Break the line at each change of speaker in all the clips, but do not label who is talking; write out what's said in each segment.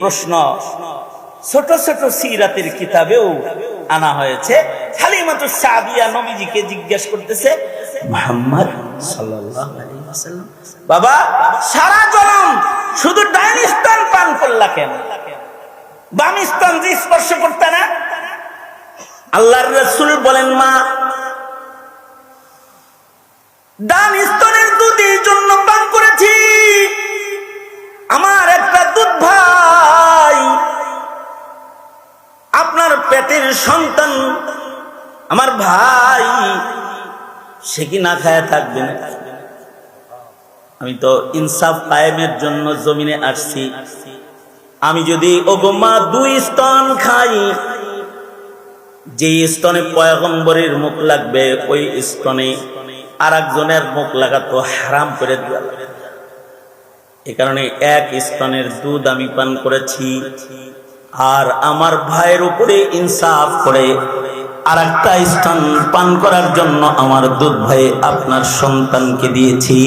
প্রশ্ন ছোট ছোট সিরাতের কিতাবেও আনা হয়েছে। হালিমাতুস সাদিয়া নবীজিকে জিজ্ঞেস করতেছে, মুহাম্মদ সাল্লাল্লাহু আলাইহি ওয়াসাল্লাম, বাবা সারা জনম শুধু ডাইন স্তন পান করলা কেন, বাম স্তন যে স্পর্শ করতে না? আল্লাহর রাসূল বলেন, মা ডান স্তনের দুধ এই জন্য পান করেছি, আমার একটা দুধ ভাই আপনার পেটের সন্তান, আমার ভাই, সে কি না খায় থাকবে না? আমি তো ইনসাফ কায়েমের জন্য জমিনে আসছি। আমি যদি ওগো মা দুই স্তন খাই, যে স্তনে পয়গম্বরের মুখ লাগবে ওই স্তনে আর একজনের মুখ লাগা তো হারাম করে দিলাম। এ কারণে এক স্তনের দুধ আমি পান করেছি, আর আমার ভাইয়ের উপরে ইনসাফ করে আর একটা স্তন পান করার জন্য আমার দুধ ভাই আপনার সন্তানকে দিয়েছি।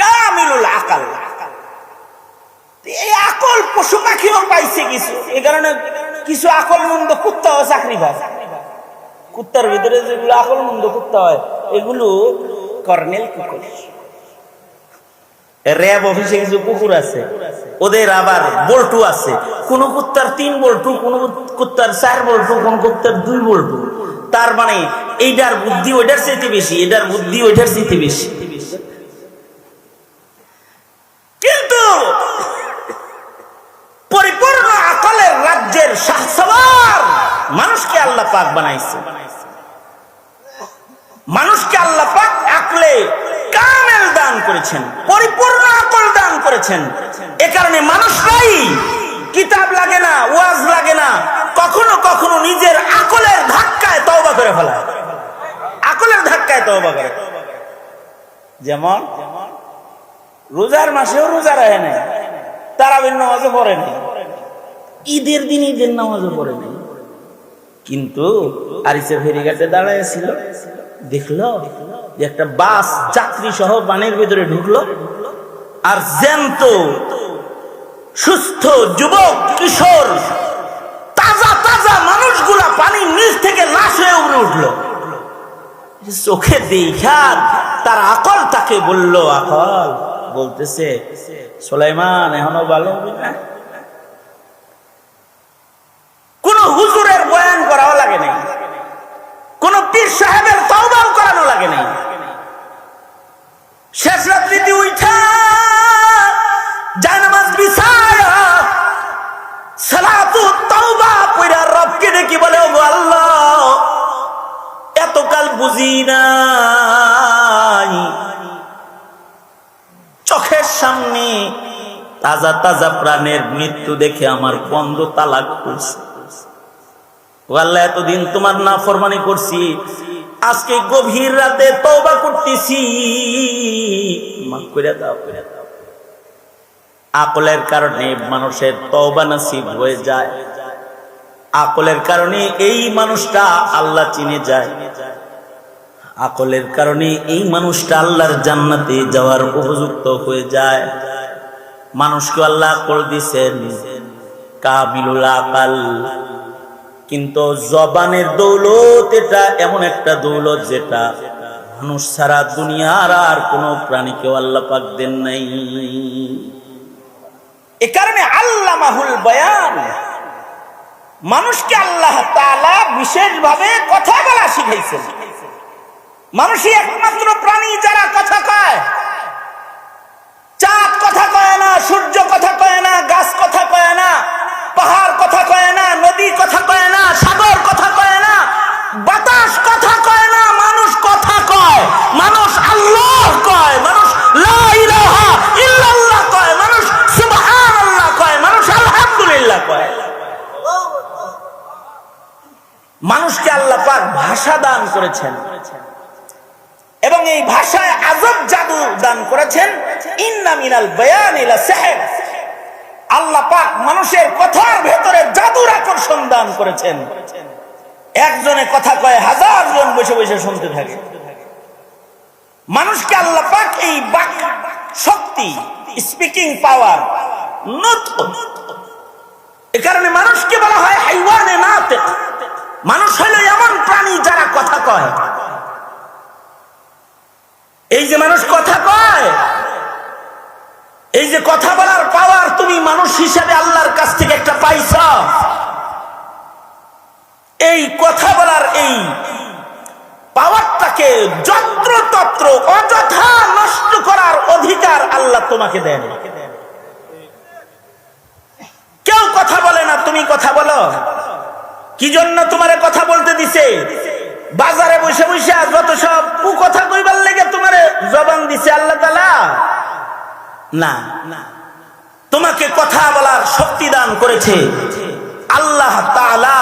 কামিলুল আকল, এই আকল পশু পাখিও পাইছে কিছু। এ কারণে কিছু আকল মন্দ কুত্তাও চাকরি পায়। কুত্তার ভিতরে যেগুলো আকল মন্দ কুত্তা হয় এগুলো কর্নেল কুকুর। র্যাব অফিসে কিছু কুকুর আছে, ওদের আবার বল্টু আছে। কোন কুত্তার 3 বল্টু, কোন কুত্তার 4 বল্টু, কোন কুত্তার 2 বল্টু। তার মানে এইটার বুদ্ধি ওইটার চাইতে বেশি, এটার বুদ্ধি ওইটার চাইতে বেশি। কিন্তু পরিপূর্ণ আকলের রাজ্যের শাহসওয়ার মানুষকে আল্লাহ পাক বানাইছে। মানুষকে আল্লাহ পাক আকলে কামেল দান করেছেন, পরিপূর্ণ আকল দান করেছেন। এ কারণে মানুষরাই কিতাব লাগে না, ওয়াজ লাগে না, কখনো কখনো নিজের আকলের ধাক্কায় তওবা করে ফেলায়, আকলের ধাক্কায় তওবা করে। যেমন রোজার মাসেও রোজা রাখে না, তারাবির নামাজও পড়ে না, ঈদের দিন ঈদের নামাজও পড়ে না, কিন্তু আরিসে ফেরিঘাটে দাঁড়াইছিল, দেখলো যে একটা বাস যাত্রী সহ পানির ভিতরে ঢুকলো, আর জ্যান্ত সুস্থ যুবক কিশোর তাজা তাজা মানুষগুলা পানির নিচ থেকে লাশ হয়ে উপরে উঠলো। চোখে দেখা তার আকল তাকে বলল, আকল বলতেছে, সুলাইমান এখনো ভালো হবে না? কোন হুজুরের বয়ান করাও লাগে নাই, কোন পীর সাহেবের তওবাও করানো লাগে নাই। শেষ রাত্রিতে উঠা জানামাজ বিছায়া সালাতু তাওবা পড়া রবকে ডেকে বলে, ও আল্লাহ এতকাল বুঝি নাই, চোখের সামনে তাজা তাজা প্রাণের মৃত্যু দেখে আমার বন্ধ তালাক করছে। ও আল্লাহ এতদিন তোমার নাফরমানি করছি, আজকে গভীর রাতে তওবা করতেছি, মাফ করে দাও, করে দাও। আকলের কারণে মানুষের তওবা নসিব হয়ে যায়, আকলের কারণে এই মানুষটা আল্লাহ চিনে যায়, আকলের কারণে এই মানুষটা আল্লাহর জান্নাতে যাওয়ার উপযুক্ত হয়ে যায়। মানুষকে আল্লাহ আকল দিয়েছেন, কামিলুল আকল। কিন্তু জবানের দৌলত এটা এমন একটা দৌলত যেটা মানুষ সারা দুনিয়ার আর কোন প্রাণীকে আল্লাহ পাক দেন নাই। এ কারণে আল্লামাহুল বয়ান, মানুষকে আল্লাহ তাআলা বিশেষভাবে কথা বলা শিখাইছেন। মানুষই একমাত্র প্রাণী যারা কথা কয়। চাঁদ কথা কয় না, সূর্য কথা কয় না, গাছ কথা কয় না, পাহাড় কথা কয় না, নদী কথা কয় না, সাগর কথা কয় না, বাতাস কথা কয় না, মানুষ কথা কয়। মানুষ আল্লাহ কয়, মানুষ লা ইলাহা ইল্লাল্লাহ কয়, মানুষ সুবহানাল্লাহ কয়, মানুষ আলহামদুলিল্লাহ কয়। মানুষকে আল্লাহ পাক ভাষা দান করেছেন এবং এই ভাষায় আজব জাদু দান করেছেন। ইন্না মিনাল বায়ানি লাসিহর, আল্লাহ পাক মানুষের কথার ভেতরে জাদুর আকর্ষণ দান করেছেন। একজনে কথা কয়, 1000 জন বসে বসে শুনতে থাকে। মানুষকে আল্লাহ পাক এই বাক শক্তি, স্পিকিং পাওয়ার, নতক। এ কারণে মানুষকে বলা হয় হাইওয়ানে নাতিক। মানুষ হলো এমন প্রাণী যারা কথা কয়। এই যে মানুষ কথা কয়, এই যে কথা বলার পাওয়ার তুমি মানুষ হিসেবে আল্লাহর কাছ থেকে একটা পাইছ, এই কথা বলার এই পাওয়ারটাকে যত্রতত্র অযথা নষ্ট করার অধিকার আল্লাহ তোমাকে দেন। কেউ কথা বলে না, তুমি কথা বলো। কি জন্য তোমারে কথা বলতে দিছে? বাজারে বসে বসে যত সব কথা কইবার লেগে তোমারে জবান দিছে আল্লাহ তাআলা? না, তোমাকে কথা বলার শক্তি দান করেছে আল্লাহ তাআলা।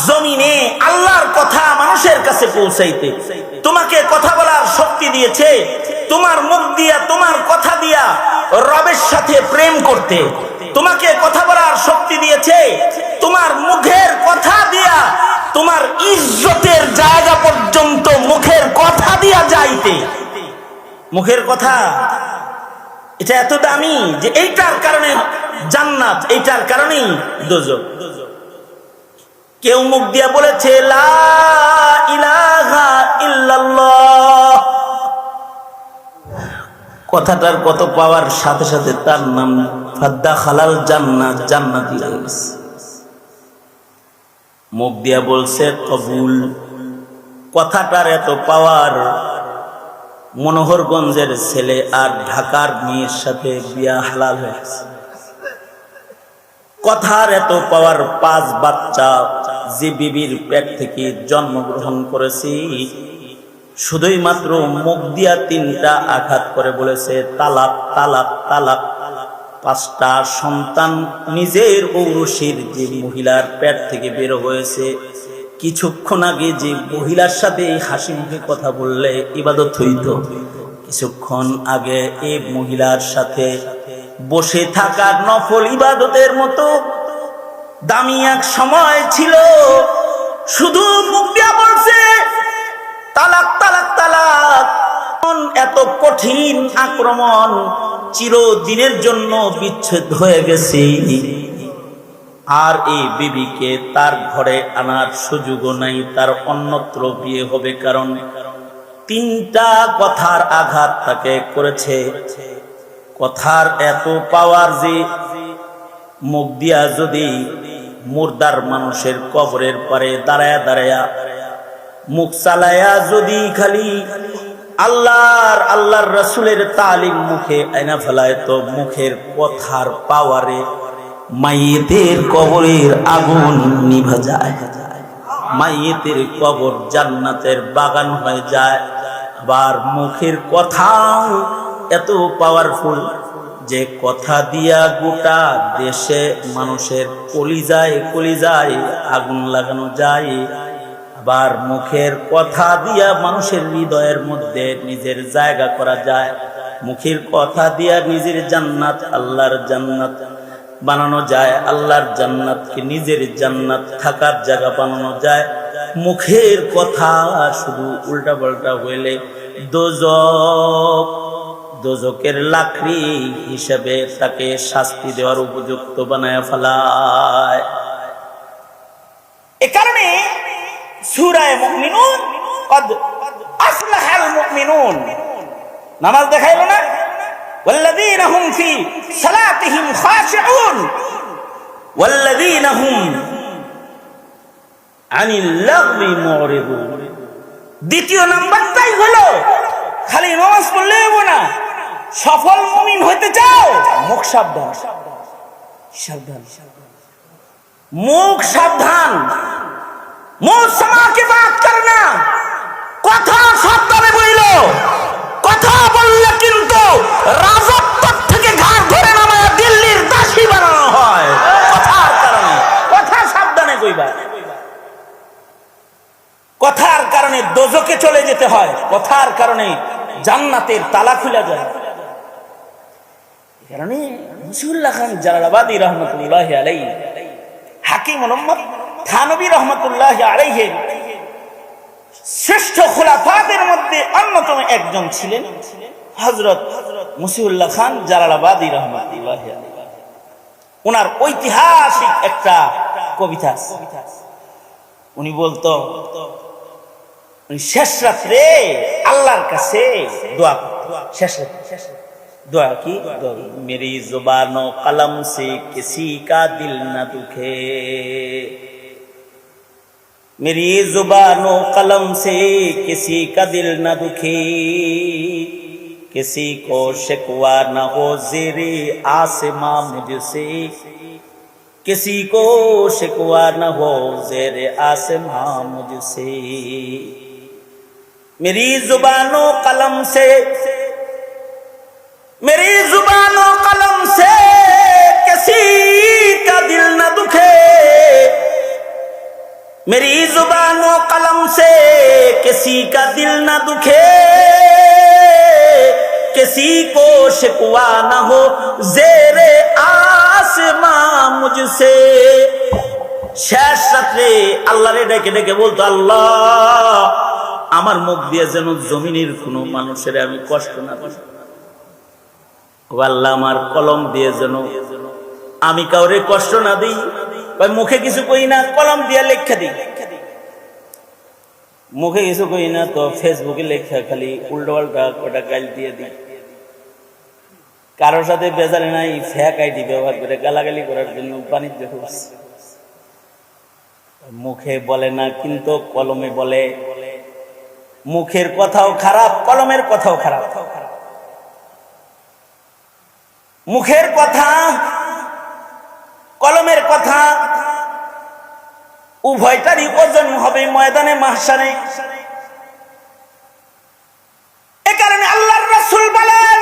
জমিনে আল্লাহর কথা মানুষের কাছে পৌঁছাইতে তোমাকে কথা বলার শক্তি দিয়েছে। তোমার মুখ দিয়া, তোমার কথা দিয়া রবের সাথে প্রেম করতে তোমাকে কথা বলার শক্তি দিয়েছে। তোমার মুখের কথা দিয়া তোমার ইজ্জতের জায়গা পর্যন্ত মুখের কথা দিয়া যাইতে। মুখের কথা এটা এত দামি যে এইটার কারণে জান্নাত, এইটার কারণেই দোজখ। কেউ মুখ দিয়া বলেছে লা ইলাহা ইল্লাল্লাহ, কথাটার কত পাওয়ার, সাথে সাথে তার নাম ফাদ্দা খালাল জান্নাত, জান্নাতি হয়ে গেছে। মুখ দিয়া বলছে কবুল, কথাটার এত পাওয়ার, মনোহরগঞ্জের ছেলে আর ঢাকার মেয়ের সাথে বিয়া হালাল হয়ে গেছে। কথার এত পাওয়ার, 5 বাচ্চা যে বিবির পেট থেকে জন্মগ্রহণ করেছি, শুধুই মাত্র মুখ দিয়া 3টা আঘাত করে বলেছে তালাক তালাক তালাক। 5টা সন্তান নিজের ঔরসীর যে মহিলার পেট থেকে বের হয়েছে, কিছুক্ষণ আগে যে মহিলার সাথে হাসি মুখে কথা বললে ইবাদত হইত, কিছুক্ষণ আগে এই মহিলার সাথে বসে থাকার নফল ইবাদতের মতো দামি এক সময় ছিল। শুধু মুখ দিয়া বলছে তালাক তালাক তালাক। এত কঠিন আক্রমণ, চিরদিনের জন্য বিচ্ছেদ হয়ে গেছে। আর এই বিবিকে তার ঘরে আনার সুযোগও নাই, তার অন্যত্র বিয়ে হবে। কারণ 3টা কথার আঘাত তাকে করেছে। কথার এত পাওয়ার যে মুখ দিয়া যদি মুর্দার মানুষের কবরের পারে দাঁড়ায়া দাঁড়ায়া মুখ চালায়া যদি খালি আল্লাহর রাসূলের তালিম মুখে আয়না ফেলায়, তো মুখের কথার পাওয়ারে মাইয়েতের কবরের আগুন নিভা যায়। মাইয়েতের কবর জান্নাতের বাগান হয়ে যায়। আবার মুখের কথা এত পাওয়ারফুল যে কথা দিয়া গোটা দেশে মানুষের কলিজায় কলিজায় আগুন লাগানো যায়। আবার মুখের কথা দিয়া মানুষের হৃদয়ের মধ্যে নিজের জায়গা করা যায়। মুখের কথা দিয়া নিজের জান্নাত, আল্লাহর জান্নাত বানানো যায়। আল্লাহর জান্নাতকে নিজের জান্নাত থাকার জায়গা বানানো যায়। মুখের কথা শুধু উল্টা পাল্টা হইলে দোজখ, দোজখের লাকড়ি হিসেবে তাকে শাস্তি দেওয়ার উপযুক্ত বানায় ফেলায়। এ কারণে সূরা মুমিনুন কদ আফলাহাল মুমিনুন নামাজ দেখাইলো না, ওয়াল্লাযীনা হুম ফি সালাতিহিম খাশিউন ওয়াল্লাযীনা হুম আনিল লাগবি মুরিদুন। দ্বিতীয় নাম্বারটাই হলো খালি নামাজ পড়লে হবে না, সফল মুমিন হতে চাও মুখ সাবধান, সাবধান, মুখ সাবধান। মুখ সমাকে বাত করনা, কথা সাবধানে বইলো। কথা বললে কিন্তু রাজত্ব থেকে ঘাড় ধরে নামায় দিল্লির দাসী বানানো হয় কথার কারণে। কথা সাবধানে কইবা। কথার কারণে দোজখে চলে যেতে হয়, কথার কারণে জান্নাতের তালা খুলে যায়। এই কারণে মুসিউল্লাহ খান জালালাবাদী রহমতুল্লাহি আলাইহি, হাকিম মুহাম্মদ থানবী রহমতুল্লাহি আলাইহি শ্রেষ্ঠ খোলাফাদের মধ্যে অন্যতম একজন ছিলেন হযরত মসিউল্লাহ খান জালালাবাদী রহমাতুল্লাহ আলাইহি, ওনার ঐতিহাসিক একটা কবিতা। উনি বলতো শেষ রাত্রে আল্লাহর কাছে দোয়া, শেষ রাত্রে दुआ की मेरी जुबानो कलम से किसी का दिल न दुखे, मेरी जुबानो कलम से किसी का दिल न दुखे, किसी को शिकवा न हो ज़ेरे आसमां मुझसे, किसी को शिकवा न हो ज़ेरे आसमां मुझसे, मेरी जुबानो कलम से, मेरी जुबानो कलम से किसी का दिल न दुखे, मेरी जुबानो कलम से किसी का दिल न दुखे, किसी को शिकवा न हो ज़ेरे आसमां मुझसे। শেষ রাত্রে আল্লাহরে ডেকে ডেকে বলতো, আল্লাহ আমার মুখ দিয়ে যেন জমিনের কোনো মানুষের আমি কষ্ট না দিই, আল্লাহ আমার কলম দিয়ে যেন আমি কাউরে কষ্ট না দিই। মুখে কিছু কই না, কলম দিয়ে লেখা দিই, মুখে কিছু কই না তো ফেসবুকে লেখা খালি উল্টো পাল্টা কটা গাল দিয়ে দিই, কারোর সাথে বেজারে নাই, ফেক আইডি ব্যবহার করে গালাগালি করার জন্য বাণিজ্য করছে। মুখে বলে না কিন্তু কলমে বলে, মুখের কথাও খারাপ, কলমের কথাও খারাপ। মুখের কথা কলমের কথা উভয়টারই ওজন হবে ময়দানে মাহশারে। এ কারণে আল্লাহর রাসূল বলেন,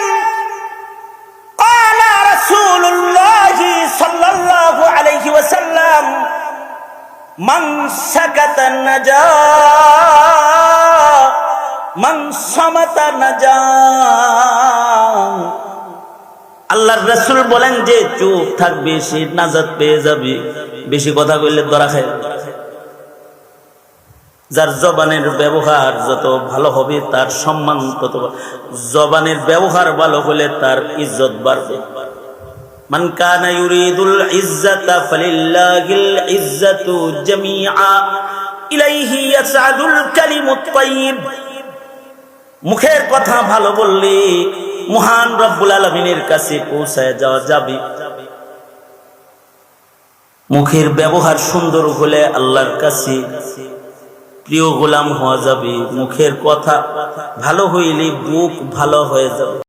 ক্বালা রাসূলুল্লাহ সাল্লাল্লাহু আলাইহি ওয়াসাল্লাম মান সাকাতা নাজা মান সামাতা নাজা। আল্লাহর রাসূল বলেন যে চুপ থাকবে সে নাজাত পেয়ে যাবে, বেশি কথা কইলে ধরা খায়। যার জবানের ব্যবহার যত ভালো হবে তার সম্মান তত, জবানের ব্যবহার ভালো হলে তার ইজ্জত বাড়বে। মান কানা ইউরিদুল ইজ্জাতা ফালিল্লাহিল ইজ্জাতু জামিআ ইলাইহি ইয়াসআদুল কালিমুত তাইয়্যিব। মুখের কথা ভালো বললে মহান রব্বুল আলামিনের কাছে পৌঁছায় যাওয়া যাবে। মুখের ব্যবহার সুন্দর হলে আল্লাহর কাছে প্রিয় গোলাম হওয়া যাবে। মুখের কথা ভালো হইলে বুক ভালো হয়ে যাবে।